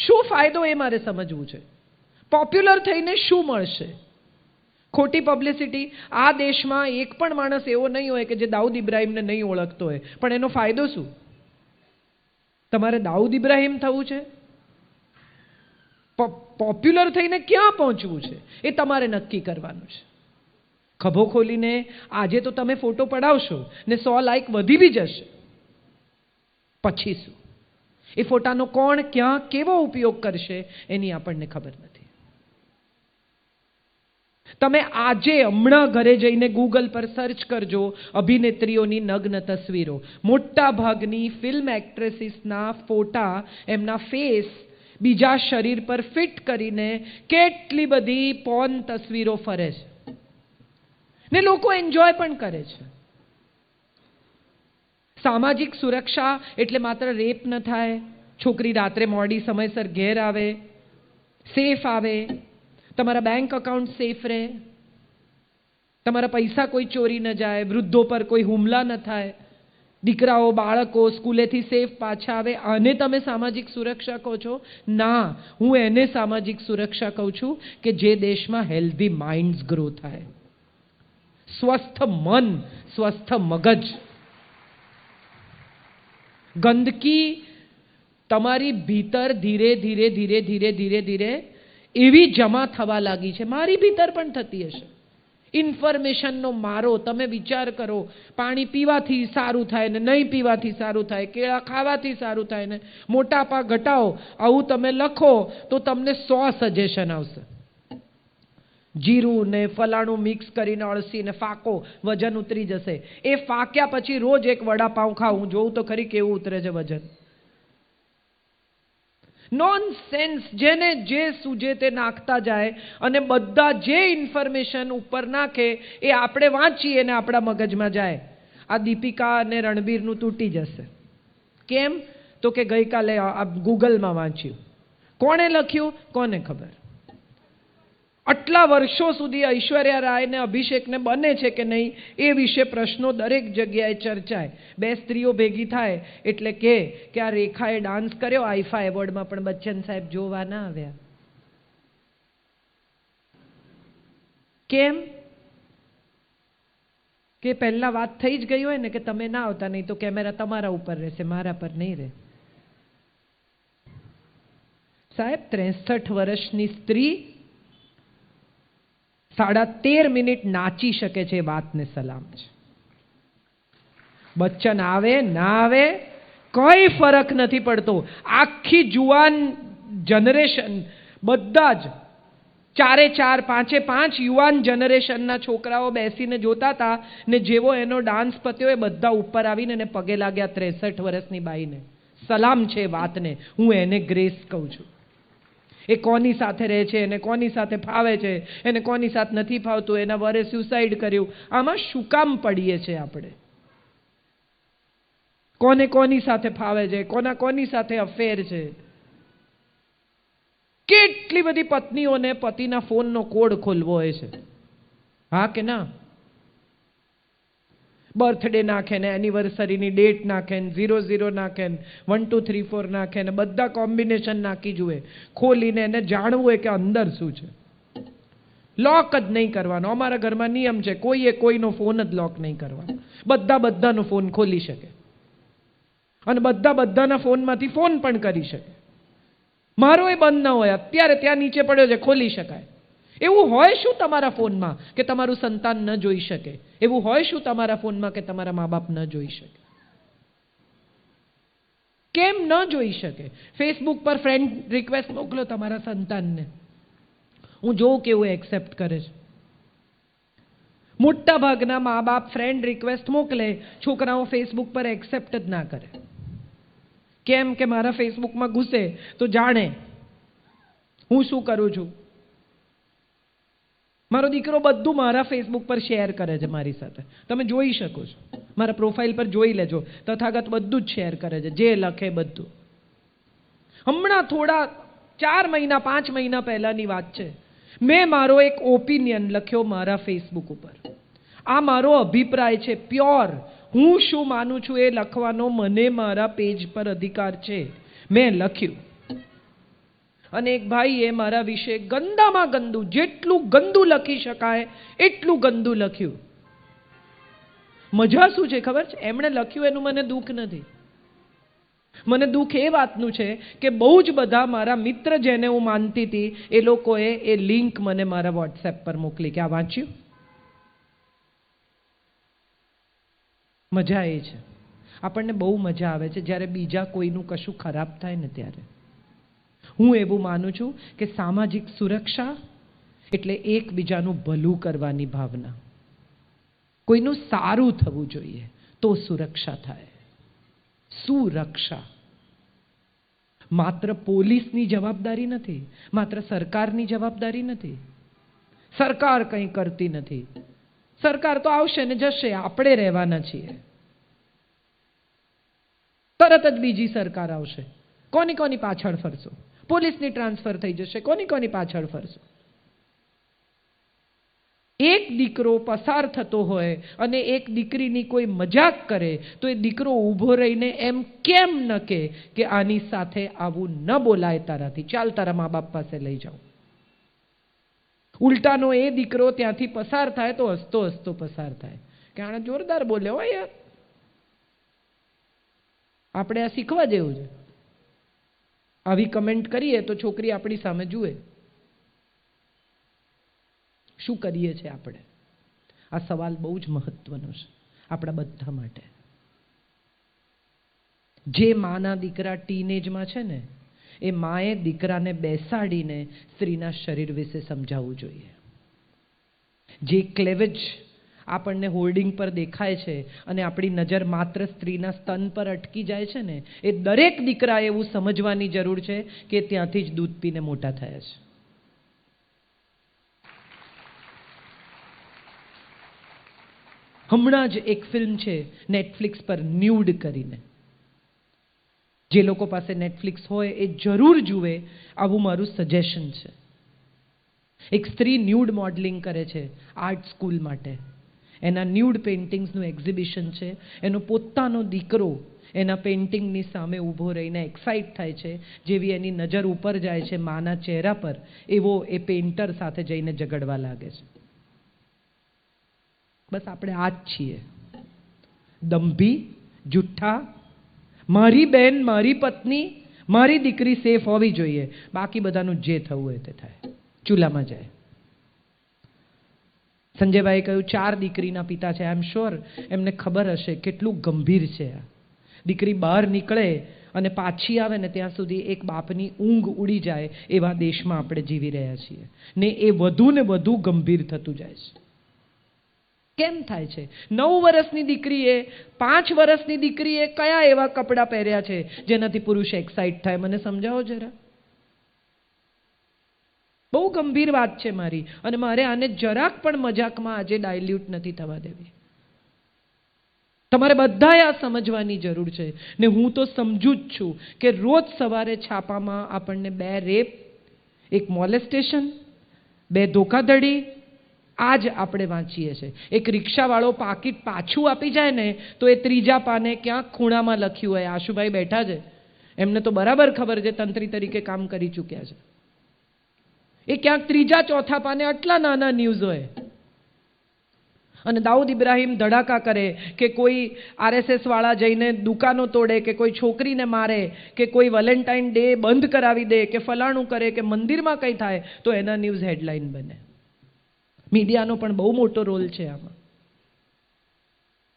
શું ફાયદો એ મારે સમજવું છે. પોપ્યુલર થઈને શું મળશે? ખોટી પબ્લિસિટી. આ દેશમાં એક પણ માણસ એવો નહીં હોય કે જે દાઉદ ઇબ્રાહિમને નહીં ઓળખતો હોય, પણ એનો ફાયદો શું? તમારે દાઉદ ઇબ્રાહિમ થવું છે? પોપ્યુલર થઈને ક્યાં પહોંચવું છે એ તમારે નક્કી કરવાનું છે. ખભો ખોલીને આજે તો તમે ફોટો પડાવશો ને 100 લાઈક વધી બી જશે, પછી શું? એ ફોટાનો કોણ ક્યાં કેવો ઉપયોગ કરશે એની આપણને ખબર નથી. તમે આજે હમણાં ઘરે જઈને ગૂગલ પર સર્ચ કરજો અભિનેત્રીઓની નગ્ન તસવીરો. મોટા ભાગની ફિલ્મ એક્ટ્રેસીસના ફોટા, એમના ફેસ બીજા શરીર પર ફિટ કરીને કેટલી બધી પોર્ન તસવીરો ફરે છે ને લોકો એન્જોય પણ કરે છે. સામાજિક સુરક્ષા એટલે માત્ર રેપ ન થાય, છોકરી રાત્રે મોડી સમયસર ઘેર આવે, સેફ આવે, તમારા બેંક અકાઉન્ટ સેફ રહે, તમારા પૈસા કોઈ ચોરી ન જાય, વૃદ્ધો પર કોઈ હુમલા ન થાય, દીકરાઓ બાળકો સ્કૂલેથી સેફ પાછા આવે. આને તમે સામાજિક સુરક્ષા કહો છો? ના, હું એને સામાજિક સુરક્ષા કહું છું કે જે દેશમાં હેલ્ધી માઇન્ડ્સ ગ્રો થાય, સ્વસ્થ મન, સ્વસ્થ મગજ. ગંદકી તમારી ભીતર ધીરે ધીરે ધીરે ધીરે ધીરે ધીરે એવી જમા થવા લાગી છે, મારી ભીતર પણ થતી હશે. ઇન્ફોર્મેશનનો મારો. તમે વિચાર કરો, પાણી પીવાથી સારું થાય ને નહીં પીવાથી સારું થાય, કેળા ખાવાથી સારું થાય ને મોટાપા ઘટાવો, આવું તમે લખો તો તમને 100 સજેશન આવશે. જીરું ને ફલાણું મિક્સ કરીને અળસી ને ફાકો, વજન ઉતરી જશે. એ ફાક્યા પછી રોજ એક વડાપાઉં ખાવ, હું જોઉં તો ખરી કેવું ઉતરે છે વજન. નોનસેન્સ. જેને જે સૂજે તે નાખતા જાય અને બધા જે ઇન્ફોર્મેશન ઉપર નાખે એ આપણે વાંચીએ ને આપણા મગજમાં જાય. આ દીપિકા અને રણબીરનું તૂટી જશે. કેમ? તો કે ગઈકાલે આ ગૂગલમાં વાંચ્યું. કોણે લખ્યું? કોને ખબર. આટલા વર્ષો સુધી ઐશ્વર્યા રાય ને અભિષેકને બને છે કે નહીં એ વિશે પ્રશ્નો દરેક જગ્યાએ ચર્ચાય. 2 સ્ત્રીઓ ભેગી થાય એટલે કે આ રેખાએ ડાન્સ કર્યો આઈફા એવોર્ડમાં, પણ બચ્ચન સાહેબ જોવા ના આવ્યા. કેમ? કે પહેલા વાત થઈ જ ગઈ હોય ને કે તમે ના આવતા, નહીં તો કેમેરા તમારા ઉપર રહેશે, મારા પર નહીં રહે. સાહેબ, 63 વર્ષની સ્ત્રી 13.5 મિનિટ નાચી શકે છે, એ વાતને સલામ છે. બચ્ચન આવે ના આવે કઈ ફરક નથી પડતો. આખી જુવાન જનરેશન, બધા જ 4 5 યુવાન જનરેશનના છોકરાઓ બેસીને જોતા હતા ને જેવો એનો ડાન્સ પત્યો એ બધા ઉપર આવીને એને પગે લાગ્યા. 63 વર્ષની બાઈને સલામ છે વાતને. હું એને ગ્રેસ કહું છું. એ કોની સાથે રહે છે, એને કોની સાથે ફાવે છે, એને કોની સાથે નથી ફાવતું, એના વરે સ્યુસાઇડ કર્યું, આમાં શું કામ પડીએ છે આપણે? કોને કોની સાથે ફાવે છે, કોની સાથે અફેર છે. કેટલી બધી પત્નીઓને પતિના ફોનનો કોડ ખોલવો હોય છે, હા કે ના? બર્થડે નાખે ને એનિવર્સરીની ડેટ નાખે ને 00 નાખે ને 1 2 3 4 નાખે ને બધા કોમ્બિનેશન નાખી જુએ. ખોલીને એને જાણવું હોય કે અંદર શું છે. લોક જ નહીં કરવાનો. અમારા ઘરમાં નિયમ છે, કોઈએ કોઈનો ફોન જ લોક નહીં કરવાનો. બધાનો ફોન ખોલી શકે અને બધાના ફોનમાંથી ફોન પણ કરી શકે. મારો એ બંધ ન હોય, અત્યારે ત્યાં નીચે પડ્યો છે, ખોલી શકાય. એવું હોય શું તમારા ફોનમાં કે તમારું સંતાન ન જોઈ શકે? એવું હોય શું તમારા ફોનમાં કે તમારા મા બાપ ન જોઈ શકે? કેમ ન જોઈ શકે? ફેસબુક પર ફ્રેન્ડ રિક્વેસ્ટ મોકલો તમારા સંતાનને, હું જોઉં કેવું એક્સેપ્ટ કરે છે. મોટા ભાગના મા બાપ ફ્રેન્ડ રિક્વેસ્ટ મોકલે, છોકરાઓ ફેસબુક પર એક્સેપ્ટ જ ના કરે. કેમ? કે મારા ફેસબુકમાં ઘૂસે તો જાણે હું શું કરું છું. મારો દીકરો બધું મારા ફેસબુક પર શેર કરે છે મારી સાથે. તમે જોઈ શકો છો, મારા પ્રોફાઇલ પર જોઈ લેજો. તથાગત બધું જ શેર કરે છે, જે લખે બધું. હમણાં થોડા 4 મહિના 5 મહિના પહેલાની વાત છે, મેં મારો એક ઓપિનિયન લખ્યો મારા ફેસબુક ઉપર. આ મારો અભિપ્રાય છે, પ્યોર. હું શું માનું છું એ લખવાનો મને મારા પેજ પર અધિકાર છે. મેં લખ્યું. અને એક ભાઈએ મારા વિશે ગંદામાં ગંદુ, જેટલું ગંદુ લખી શકાય એટલું ગંદુ લખ્યું. મજા શું છે ખબર છે? એમણે લખ્યું એનું મને દુઃખ નથી. મને દુઃખ એ વાતનું છે કે બહુ જ બધા મારા મિત્ર જેને હું માનતી હતી એ લોકોએ એ લિંક મને મારા વોટ્સએપ પર મોકલી કે આ વાંચ્યું. મજા એ છે, આપણને બહુ મજા આવે છે જ્યારે બીજા કોઈનું કશું ખરાબ થાય ને ત્યારે. હું એવું માનું છું કે સામાજિક સુરક્ષા એટલે એકબીજાનું ભલું કરવાની ભાવના. કોઈનું સારું થવું જોઈએ તો સુરક્ષા થાય. સુરક્ષા માત્ર પોલીસની જવાબદારી નથી, માત્ર સરકારની જવાબદારી નથી. સરકાર કંઈ કરતી નથી. સરકાર તો આવશે ને જશે, આપણે રહેવાના છીએ. તરત જ બીજી સરકાર આવશે, કોની કોની પાછળ ફરશો? પોલીસની ટ્રાન્સફર થઈ જશે, કોની કોની પાછળ ફરશો? એક દીકરો પસાર થતો હોય અને એક દીકરીની કોઈ મજાક કરે તો એ દીકરો ઊભો રહીને એમ કેમ ન કહે કે આની સાથે આવું ન બોલાય તારાથી, ચાલ તારા મા બાપ પાસે લઈ જાઓ. ઉલટાનો એ દીકરો ત્યાંથી પસાર થાય તો હસતો હસતો પસાર થાય કે આણે જોરદાર બોલ્યો હોય યાર. આપણે આ શીખવા જેવું છે. આવી કમેન્ટ કરીએ તો છોકરી આપણી સામે જુએ. શું કરીએ છીએ આપણે? આ સવાલ બહુ જ મહત્વનો છે આપણા બધા માટે. જે માના દીકરા ટીનેજમાં છે ને એ માએ દીકરાને બેસાડીને સ્ત્રીના શરીર વિશે સમજાવવું જોઈએ. જે ક્લેવેજ આપણને હોર્ડિંગ પર દેખાય છે અને આપણી નજર માત્ર સ્ત્રીના સ્તન પર અટકી જાય છે ને, એ દરેક દીકરાએ એવું સમજવાની જરૂર છે કે ત્યાંથી જ દૂધ પીને મોટા થયા છે. હમણાં જ એક ફિલ્મ છે નેટફ્લિક્સ પર ન્યૂડ કરીને. જે લોકો પાસે નેટફ્લિક્સ હોય એ જરૂર જુએ, આવું મારું સજેશન છે. એક સ્ત્રી ન્યૂડ મોડલિંગ કરે છે આર્ટ સ્કૂલ માટે. એના ન્યૂડ પેઇન્ટિંગ્સનું એક્ઝિબિશન છે. એનો પોતાનો દીકરો એના પેઇન્ટિંગની સામે ઊભો રહીને એક્સાઇટ થાય છે. જેવી એની નજર ઉપર જાય છે માના ચહેરા પર, એવો એ પેઇન્ટર સાથે જઈને ઝઘડવા લાગે છે. બસ આપણે આ જ છીએ, દંભી, જુઠ્ઠા. મારી બેન, મારી પત્ની, મારી દીકરી સેફ હોવી જોઈએ, બાકી બધાનું જે થવું હોય તે થાય, ચૂલામાં જાય. સંજયભાઈએ કહ્યું 4 દીકરીના પિતા છે. આઈ એમ શ્યોર એમને ખબર હશે કેટલું ગંભીર છે આ. દીકરી બહાર નીકળે અને પાછી આવે ને ત્યાં સુધી એક બાપની ઊંઘ ઉડી જાય એવા દેશમાં આપણે જીવી રહ્યા છીએ ને એ વધુ ને વધુ ગંભીર થતું જાય છે. કેમ થાય છે? 9 વર્ષની દીકરીએ, 5 વર્ષની દીકરીએ કયા એવા કપડાં પહેર્યા છે જેનાથી પુરુષ એક્સાઇટ થાય? મને સમજાવો જરા. બહુ ગંભીર વાત છે મારી, અને મારે આને જરાક પણ મજાકમાં આજે ડાયલ્યુટ નથી થવા દેવી. તમારે બધાએ આ સમજવાની જરૂર છે ને હું તો સમજુ જ છું કે રોજ સવારે છાપામાં આપણને 2 રેપ, 1 મોલેસ્ટેશન, 2 ધોખાધડી આજ આપણે વાંચીએ છીએ. એક રિક્ષાવાળો પાકીટ પાછું આપી જાય ને તો એ ત્રીજા પાને ક્યાંક ખૂણામાં લખ્યું હોય, આશુભાઈ બેઠા છે, એમને તો બરાબર ખબર છે, તંત્રી તરીકે કામ કરી ચૂક્યા છે. એ ક્યાંક ત્રીજા ચોથા પાને આટલા નાના ન્યૂઝ હોય. અને દાઉદ ઇબ્રાહિમ ધડાકા કરે કે કોઈ આરએસએસ વાળા જઈને દુકાનો તોડે, કે કોઈ છોકરીને મારે, કે કોઈ વેલેન્ટાઇન ડે બંધ કરાવી દે, કે ફલાણું કરે, કે મંદિરમાં કંઈ થાય તો એના ન્યૂઝ હેડલાઇન બને. મીડિયાનો પણ બહુ મોટો રોલ છે આમાં.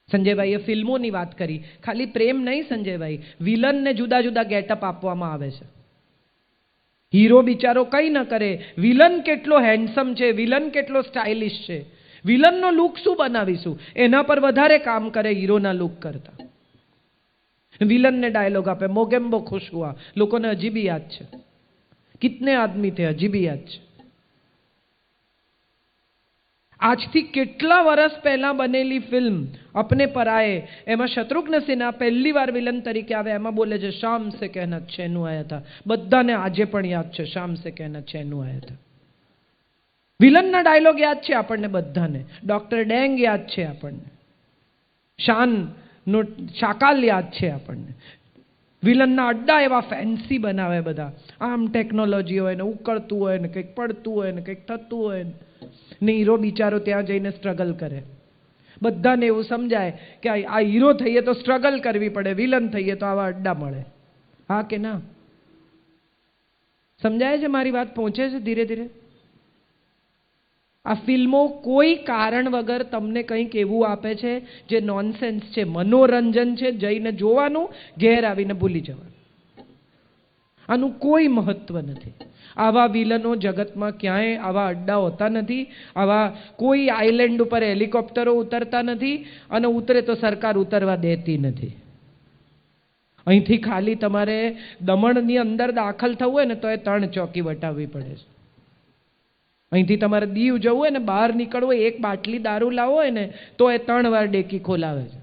સંજયભાઈએ ફિલ્મોની વાત કરી. ખાલી પ્રેમ નહીં સંજયભાઈ, વિલનને જુદા જુદા ગેટઅપ આપવામાં આવે છે. હીરો બિચારો કંઈ ન કરે, વિલન કેટલો હેન્ડસમ છે, વિલન કેટલો સ્ટાઇલિશ છે, વિલનનો લુક શું બનાવીશું, એના પર વધારે કામ કરે હીરોના લુક કરતા. વિલનને ડાયલોગ આપે, મોગેમ્બો ખુશ હુઆ, લોકોને હજી બી યાદ છે. કિતને આદમી થે, હજી બી યાદ છે. આજથી કેટલા વર્ષ પહેલા બનેલી ફિલ્મ અપને પરાએ, એમાં શત્રુઘ્ન સિન્હા પહેલી વાર વિલન તરીકે આવે. એમાં બોલે છે શામ સે કહેના ચેનુ આયા થા. બધાને આજે પણ યાદ છે, શામ સે કહેના ચેનુ આયા થા. વિલનના ડાયલોગ યાદ છે આપણને બધાને. ડોક્ટર ડેંગ યાદ છે આપણને, શાન નો શાકાલ યાદ છે આપણને. વિલનના અડ્ડા એવા ફેન્સી બનાવે બધા, આમ ટેકનોલોજી હોય ને ઉકળતું હોય ને કંઈક પડતું હોય ને કંઈક થતું હોય ને હીરો બિચારો ત્યાં જઈને સ્ટ્રગલ કરે. બધાને એવું સમજાય કે આ હીરો થઈએ તો સ્ટ્રગલ કરવી પડે, વિલન થઈએ તો આવા અડ્ડા મળે. હા કે ના? સમજાય છે મારી વાત? પહોંચે છે ધીરે ધીરે? આ ફિલ્મો કોઈ કારણ વગર તમને કંઈક એવું આપે છે જે નોનસેન્સ છે, મનોરંજન છે, જઈને જોવાનું, ઘેર આવીને ભૂલી જવાનું. આનું કોઈ મહત્વ નથી. આવા વિલનો જગતમાં ક્યાંય આવા અડ્ડા હોતા નથી. આવા કોઈ આઇલેન્ડ ઉપર હેલિકોપ્ટરો ઉતરતા નથી, અને ઉતરે તો સરકાર ઉતરવા દેતી નથી. અહીંથી ખાલી તમારે દમણની અંદર દાખલ થવું હોય ને તો એ 3 ચોકી વટાવવી પડે છે. અહીંથી તમારે દીવ જવું હોય ને, બહાર નીકળવું હોય, 1 બાટલી દારૂ લાવવો હોય ને તો એ 3 વાર ડેકી ખોલાવે છે.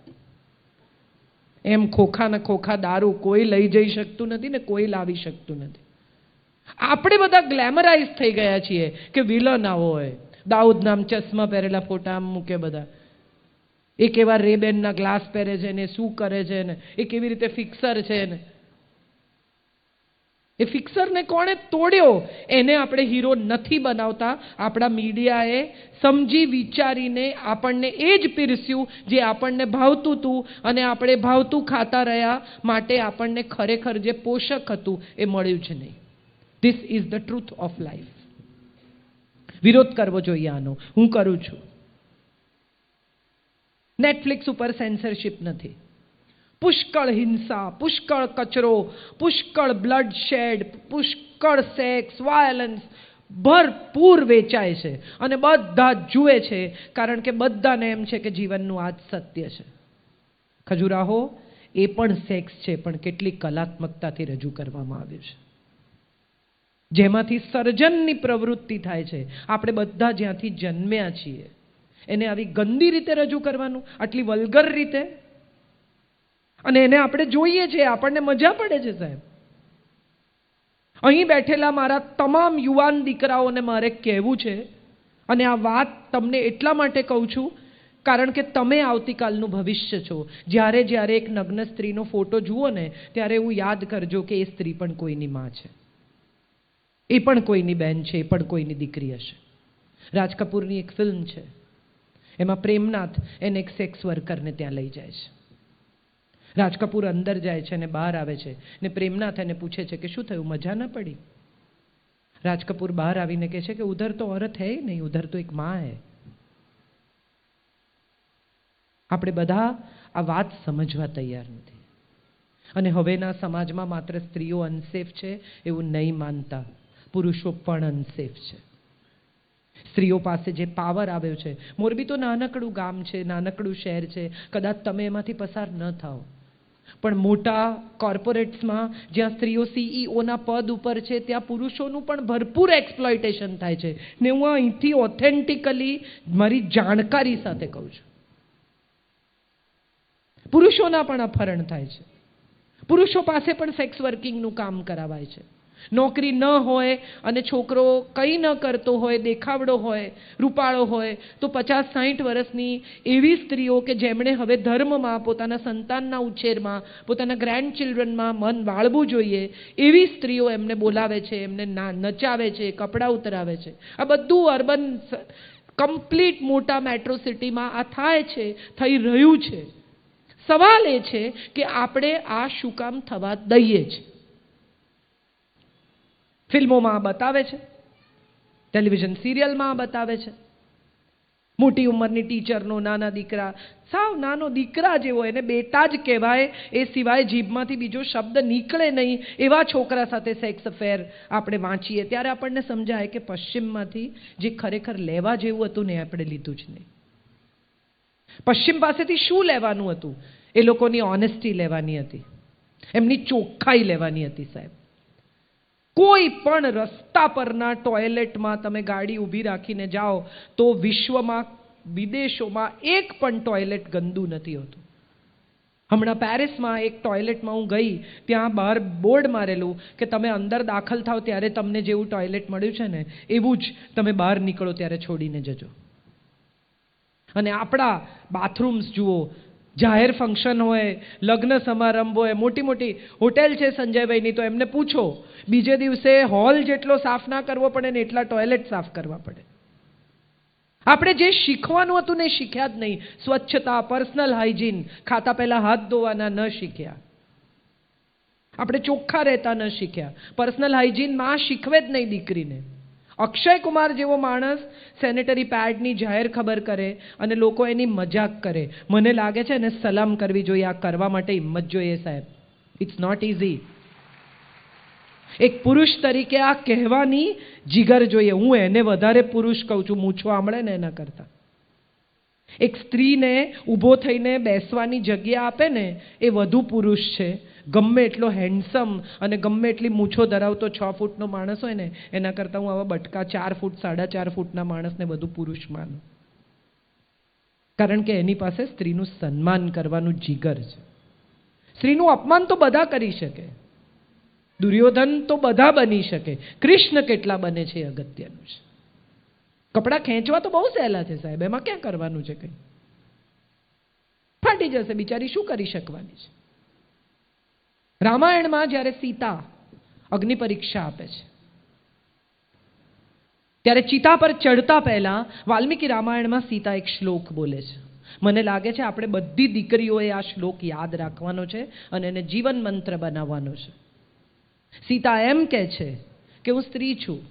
એમ ખોખા ને ખોખા દારૂ કોઈ લઈ જઈ શકતું નથી ને કોઈ લાવી શકતું નથી. આપણે બધા ગ્લેમરાઇઝ થઈ ગયા છીએ કે વિલન આવો હોય, દાઉદ નામ ચશ્મા પહેરેલા ફોટા આમ મૂકે બધા, એ કેવા રેબેનના ગ્લાસ પહેરે છે ને, શું કરે છે ને, એ કેવી રીતે ફિક્સર છે ને. એ ફિક્સરને કોણે તોડ્યો એને આપણે હીરો નથી બનાવતા. આપણા મીડિયાએ સમજી વિચારીને આપણને એ જ પીરસ્યું જે આપણને ભાવતું હતું, અને આપણે ભાવતું ખાતા રહ્યા માટે આપણને ખરેખર જે પોષક હતું એ મળ્યું જ નહીં. This is the truth of life. વિરોધ કરવો જોઈએ આનો. હું કરું છું. નેટફ્લિક્સ ઉપર સેન્સરશિપ નથી. પુષ્કળ હિંસા, પુષ્કળ કચરો, પુષ્કળ બ્લડ શેડ, પુષ્કળ સેક્સ, વાયલન્સ ભરપૂર વેચાય છે અને બધા જુએ છે, કારણ કે બધાને એમ છે કે જીવનનું આ જ સત્ય છે. ખજુરાહો એ પણ સેક્સ છે, પણ કેટલી કલાત્મકતાથી રજૂ કરવામાં આવ્યું છે, જેમાંથી સર્જનની પ્રવૃત્તિ થાય છે. આપણે બધા જ્યાંથી જન્મ્યા છીએ એને આવી ગંદી રીતે રજૂ કરવાનું, આટલી વલ્ગર રીતે, અને એને આપણે જોઈએ છીએ, આપણને મજા પડે છે. સાહેબ, અહીં બેઠેલા મારા તમામ યુવાન દીકરાઓને મારે કહેવું છે, અને આ વાત તમને એટલા માટે કહું છું કારણ કે તમે આવતીકાલનું ભવિષ્ય છો. જ્યારે જ્યારે એક નગ્ન સ્ત્રીનો ફોટો જુઓ ને ત્યારે એવું યાદ કરજો કે એ સ્ત્રી પણ કોઈની માં છે, એ પણ કોઈની બહેન છે, એ પણ કોઈની દીકરી હશે. રાજ કપૂરની એક ફિલ્મ છે, એમાં પ્રેમનાથ એને એક સેક્સ વર્કરને ત્યાં લઈ જાય છે. રાજ કપૂર અંદર જાય છે અને બહાર આવે છે ને પ્રેમનાથ એને પૂછે છે કે શું થયું, મજા ન પડી? રાજ કપૂર બહાર આવીને કહે છે કે ઉધર તો औरत है नहीं, उधर तो एक माँ है. આપણે બધા આ વાત સમજવા તૈયાર નથી, અને હવેના સમાજમાં માત્ર સ્ત્રીઓ અનસેફ છે એવું નહીં માનતા, પુરુષો પણ અનસેફ છે. સ્ત્રીઓ પાસે જે પાવર આવ્યો છે, મોરબી તો નાનકડું ગામ છે, નાનકડું શહેર છે, કદાચ તમે એમાંથી પસાર ન થાઓ, પણ મોટા કોર્પોરેટ્સમાં જ્યાં સ્ત્રીઓ સીઈઓના પદ ઉપર છે ત્યાં પુરુષોનું પણ ભરપૂર એક્સપ્લોઇટેશન થાય છે. ને હું અહીંથી ઓથેન્ટિકલી મારી જાણકારી સાથે કહું છું, પુરુષોના પણ અપહરણ થાય છે. પુરુષો પાસે પણ સેક્સ વર્કિંગનું કામ કરાવાય છે. નોકરી ન હોય અને છોકરો કંઈ ન કરતો હોય, દેખાવડો હોય, રૂપાળો હોય, તો 50-60 વર્ષની એવી સ્ત્રીઓ કે જેમણે હવે ધર્મમાં, પોતાના સંતાનના ઉછેરમાં, પોતાના ગ્રેન્ડ ચિલ્ડ્રનમાં મન વાળવું જોઈએ, એવી સ્ત્રીઓ એમને બોલાવે છે, એમને નચાવે છે, કપડાં ઉતરાવે છે. આ બધું અર્બન કમ્પ્લીટ મોટા મેટ્રો સિટીમાં આ થાય છે, થઈ રહ્યું છે. સવાલ એ છે કે આપણે આ શું કામ થવા દઈએ છીએ? ફિલ્મોમાં બતાવે છે, ટેલિવિઝન સિરિયલમાં બતાવે છે, મોટી ઉંમરની ટીચરનો નાના દીકરા, સાવ નાનો દીકરા જેવો, એને બેટા જ કહેવાય, એ સિવાય જીભમાંથી બીજો શબ્દ નીકળે નહીં, એવા છોકરા સાથે સેક્સ અફેર આપણે વાંચીએ ત્યારે આપણને સમજાય કે પશ્ચિમમાંથી જે ખરેખર લેવા જેવું હતું ને આપણે લીધું જ નહીં. પશ્ચિમ પાસેથી શું લેવાનું હતું? એ લોકોની ઓનેસ્ટી લેવાની હતી, એમની ચોખ્ખાઈ લેવાની હતી. સાહેબ, કોઈ પણ રસ્તા પરના ટોયલેટમાં તમે ગાડી ઊભી રાખીને જાઓ તો વિશ્વમાં, વિદેશોમાં એક પણ ટોયલેટ ગંદુ નથી હોતું. હમણાં પેરિસમાં એક ટોયલેટમાં હું ગઈ, ત્યાં બહાર બોર્ડ મારેલું કે તમે અંદર દાખલ થાવ ત્યારે તમને જેવું ટોયલેટ મળ્યું છે ને એવું જ તમે બહાર નીકળો ત્યારે છોડીને જજો. અને આપણા બાથરૂમ્સ જુઓ, જાહેર ફંક્શન હોય, લગ્ન સમારંભ હોય, મોટી મોટી હોટેલ છે સંજયભાઈની, તો એમને પૂછો, બીજે દિવસે હોલ જેટલો સાફ ના કરવો પડે ને એટલા ટોયલેટ સાફ કરવા પડે. આપણે જે શીખવાનું હતું ને શીખ્યા જ નહીં. સ્વચ્છતા, પર્સનલ હાઇજીન, ખાતા પહેલા હાથ ધોવાના ન શીખ્યા. આપણે ચોખ્ખા રહેતા ન શીખ્યા. પર્સનલ હાઇજીન માં શીખવે જ નહીં દીકરીને. અક્ષય કુમાર જેવો માણસ સેનેટરી પેડની જાહેર ખબર કરે અને લોકો એની મજાક કરે. મને લાગે છે એને સલામ કરવી જોઈએ. આ કરવા માટે હિંમત જોઈએ સાહેબ. It's not easy. એક પુરુષ તરીકે આ કહેવાની જીગર જોઈએ. હું એને વધારે પુરુષ કહું છું, મૂછો આમળે ને એના કરતા. એક સ્ત્રીને ઊભો થઈને બેસવાની જગ્યા આપે ને એ વધુ પુરુષ છે. ગમે એટલો હેન્ડસમ અને ગમે એટલી મૂછો ધરાવતો 6 ફૂટનો માણસ હોય ને એના કરતાં હું આવા બટકા 4 ફૂટ 4.5 ફૂટના માણસને વધુ પુરુષ માનું. કારણ કે એની પાસે સ્ત્રીનું સન્માન કરવાનું જીગર છે. સ્ત્રીનું અપમાન તો બધા કરી શકે, દુર્યોધન તો બધા બની શકે, કૃષ્ણ કેટલા બને છે એ અગત્યનું છે. કપડાં ખેંચવા તો બહુ સહેલા છે સાહેબ, એમાં ક્યાં કરવાનું છે કંઈ? ફાટી જશે બિચારી, શું કરી શકવાની છે? રામાયણમાં જ્યારે સીતા અગ્નિ પરીક્ષા આપે છે ત્યારે ચિતા પર ચડતા પહેલા વાલ્મીકી રામાયણમાં સીતા એક શ્લોક બોલે છે. મને લાગે છે આપણે બધી દીકરીઓએ આ શ્લોક યાદ રાખવાનો છે અને એને જીવન મંત્ર બનાવવાનો છે. સીતા એમ કહે છે કે હું સ્ત્રી છું,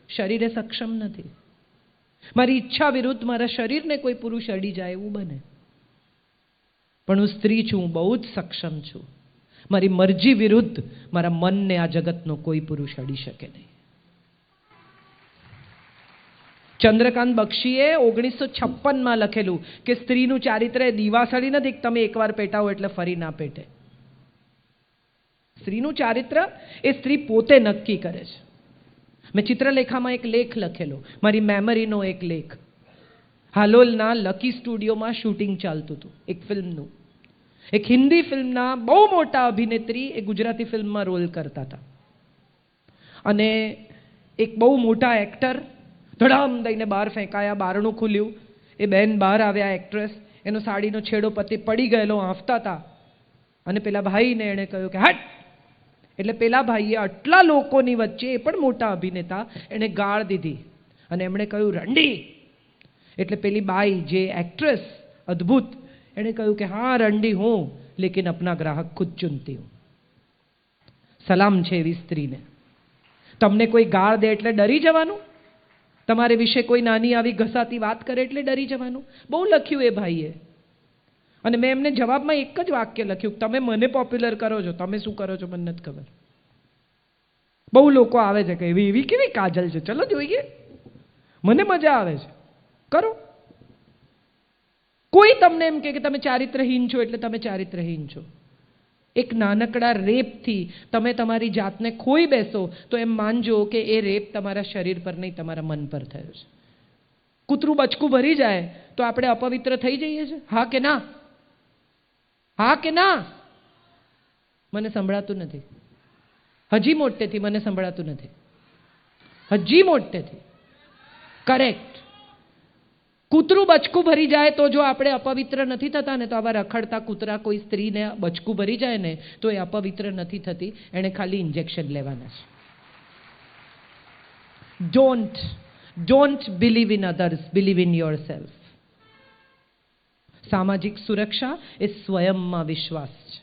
શરીરે સક્ષમ નથી. મારી ઈચ્છા વિરુદ્ધ મારા શરીરને કોઈ પુરુષ અડી જાય એવું બને, પણ હું સ્ત્રી છું, હું બહુ જ સક્ષમ છું. મારી મરજી વિરુદ્ધ મારા મનને આ જગતનો કોઈ પુરુષ અડી શકે નહીં. ચંદ્રકાંત બક્ષીએ 1956માં લખેલું કે સ્ત્રીનું ચારિત્ર એ દીવાસળી નથી, તમે એકવાર પેટાવો એટલે ફરી ના પેટે. સ્ત્રીનું ચારિત્ર એ સ્ત્રી પોતે નક્કી કરે છે. મેં ચિત્રલેખામાં એક લેખ લખેલો, મારી મેમરીનો એક લેખ. હાલોલના લકી સ્ટુડિયોમાં શૂટિંગ ચાલતું હતું એક ફિલ્મનું. એક હિન્દી ફિલ્મના બહુ મોટા અભિનેત્રી એ ગુજરાતી ફિલ્મમાં રોલ કરતા હતા અને એક બહુ મોટા એક્ટર ધડામ દઈને બહાર ફેંકાયા. બારણું ખુલ્યું, એ બહેન બહાર આવ્યા, એક્ટ્રેસ. એનો સાડીનો છેડો પડી ગયેલો, હાંફતા હતા અને પેલા ભાઈને એણે કહ્યું કે હટ. એટલે પેલા ભાઈએ આટલા લોકોની વચ્ચે, એ પણ મોટા અભિનેતા, એણે ગાળ દીધી અને એમણે કહ્યું રંડી. એટલે પેલી બાઈ જે એક્ટ્રેસ અદ્ભુત, એણે કહ્યું કે હા રંડી હું, લેકિન અપના ગ્રાહક ખુદ ચુનતી હું. સલામ છે એવી સ્ત્રીને. તમને કોઈ ગાળ દે એટલે ડરી જવાનું? તમારે વિશે કોઈ નાની આવી ઘસાતી વાત કરે એટલે ડરી જવાનું? બહુ લખ્યું એ ભાઈએ. અને મેં એમને જવાબમાં એક જ વાક્ય લખ્યું, તમે મને પોપ્યુલર કરો છો, તમે શું કરો છો મને નથી ખબર. બહુ લોકો આવે છે કે એવી કેવી કાજલ છે, ચલો જોઈએ, મને મજા આવે છે, કરો. કોઈ તમને એમ કે તમે ચારિત્રહીન છો એટલે તમે ચારિત્રહીન છો. એક નાનકડા રેપથી તમે તમારી જાતને ખોઈ બેસો તો એમ માનજો કે એ રેપ તમારા શરીર પર નહીં, તમારા મન પર થયો છે. કૂતરું બચકું ભરી જાય તો આપણે અપવિત્ર થઈ જઈએ છીએ? હા કે ના? હા કે ના? મને સંભળાતું નથી. હજી મોટેથી મને સંભળાતું નથી. હજી મોટેથી. કરેક્ટ. કૂતરું બચકું ભરી જાય તો જો આપણે અપવિત્ર નથી થતા ને, તો આવા રખડતા કૂતરા કોઈ સ્ત્રીને બચકું ભરી જાય ને તો એ અપવિત્ર નથી થતી, એણે ખાલી ઇન્જેક્શન લેવાના છે. Don't believe in others, believe in yourself. સામાજિક સુરક્ષા એ સ્વયંમાં વિશ્વાસ છે.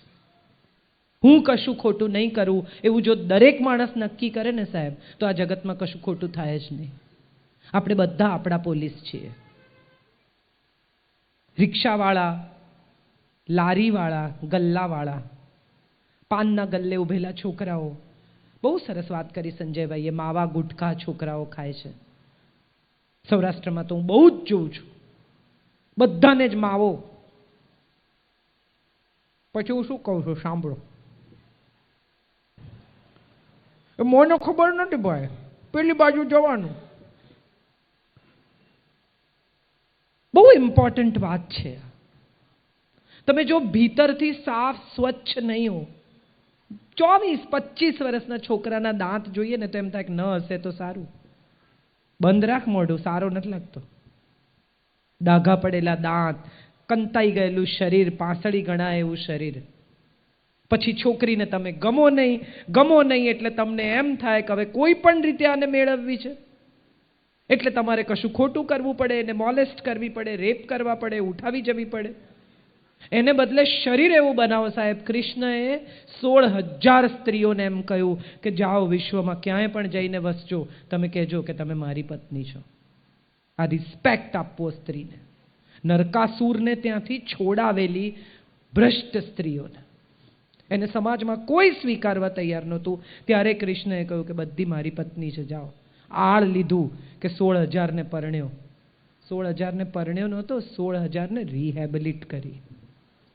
હું કશું ખોટું નહીં કરું એવું જો દરેક માણસ નક્કી કરે ને સાહેબ, તો આ જગતમાં કશું ખોટું થાય જ નહીં. આપણે બધા આપણા પોલીસ છીએ. રિક્ષાવાળા, લારીવાળા, ગલ્લાવાળા, પાનના ગલ્લે ઉભેલા છોકરાઓ. બહુ સરસ વાત કરી સંજયભાઈએ, માવા ગુટખા છોકરાઓ ખાય છે. સૌરાષ્ટ્રમાં તો હું બહુ જ જોઉં છું, બધાને જ માવો. પછી હું શું કહું છું સાંભળો, મને ખબર નથી ભાઈ, પેલી બાજુ જવાનું. બહુ ઇમ્પોર્ટન્ટ વાત છે. તમે જો ભીતરથી સાફ સ્વચ્છ નહીં હો, 24-25 વર્ષના છોકરાના દાંત જોઈએ ને તો એમ થાય કે ન હશે તો સારું. બંધ રાખ મોઢું, સારો નથી લાગતો. ડાઘા પડેલા દાંત, કંતાઈ ગયેલું શરીર, પાંસળી ગણાય એવું શરીર. પછી છોકરીને તમે ગમો નહીં એટલે તમને એમ થાય કે હવે કોઈ પણ રીતે આને મેળવવી છે, એટલે તમારે કશું ખોટું કરવું પડે, એને મોલેસ્ટ કરવી પડે, રેપ કરવા પડે, ઉઠાવી જવી પડે. એને બદલે શરીર એવું બનાવો સાહેબ. કૃષ્ણએ 16,000 સ્ત્રીઓને એમ કહ્યું કે જાઓ વિશ્વમાં ક્યાંય પણ જઈને વસજો, તમે કહેજો કે તમે મારી પત્ની છો. આ રિસ્પેક્ટ આપવો સ્ત્રીને. નરકાસુરને ત્યાંથી છોડાવેલી ભ્રષ્ટ સ્ત્રીઓને એને સમાજમાં કોઈ સ્વીકારવા તૈયાર નહોતું. ત્યારે કૃષ્ણએ કહ્યું કે બધી મારી પત્ની છે, જાઓ. આળ લીધું કે 16,000 ને પરણ્યો. 16,000 ને પરણ્યો નહોતો, 16,000 ને રિહેબિલિટ કરી.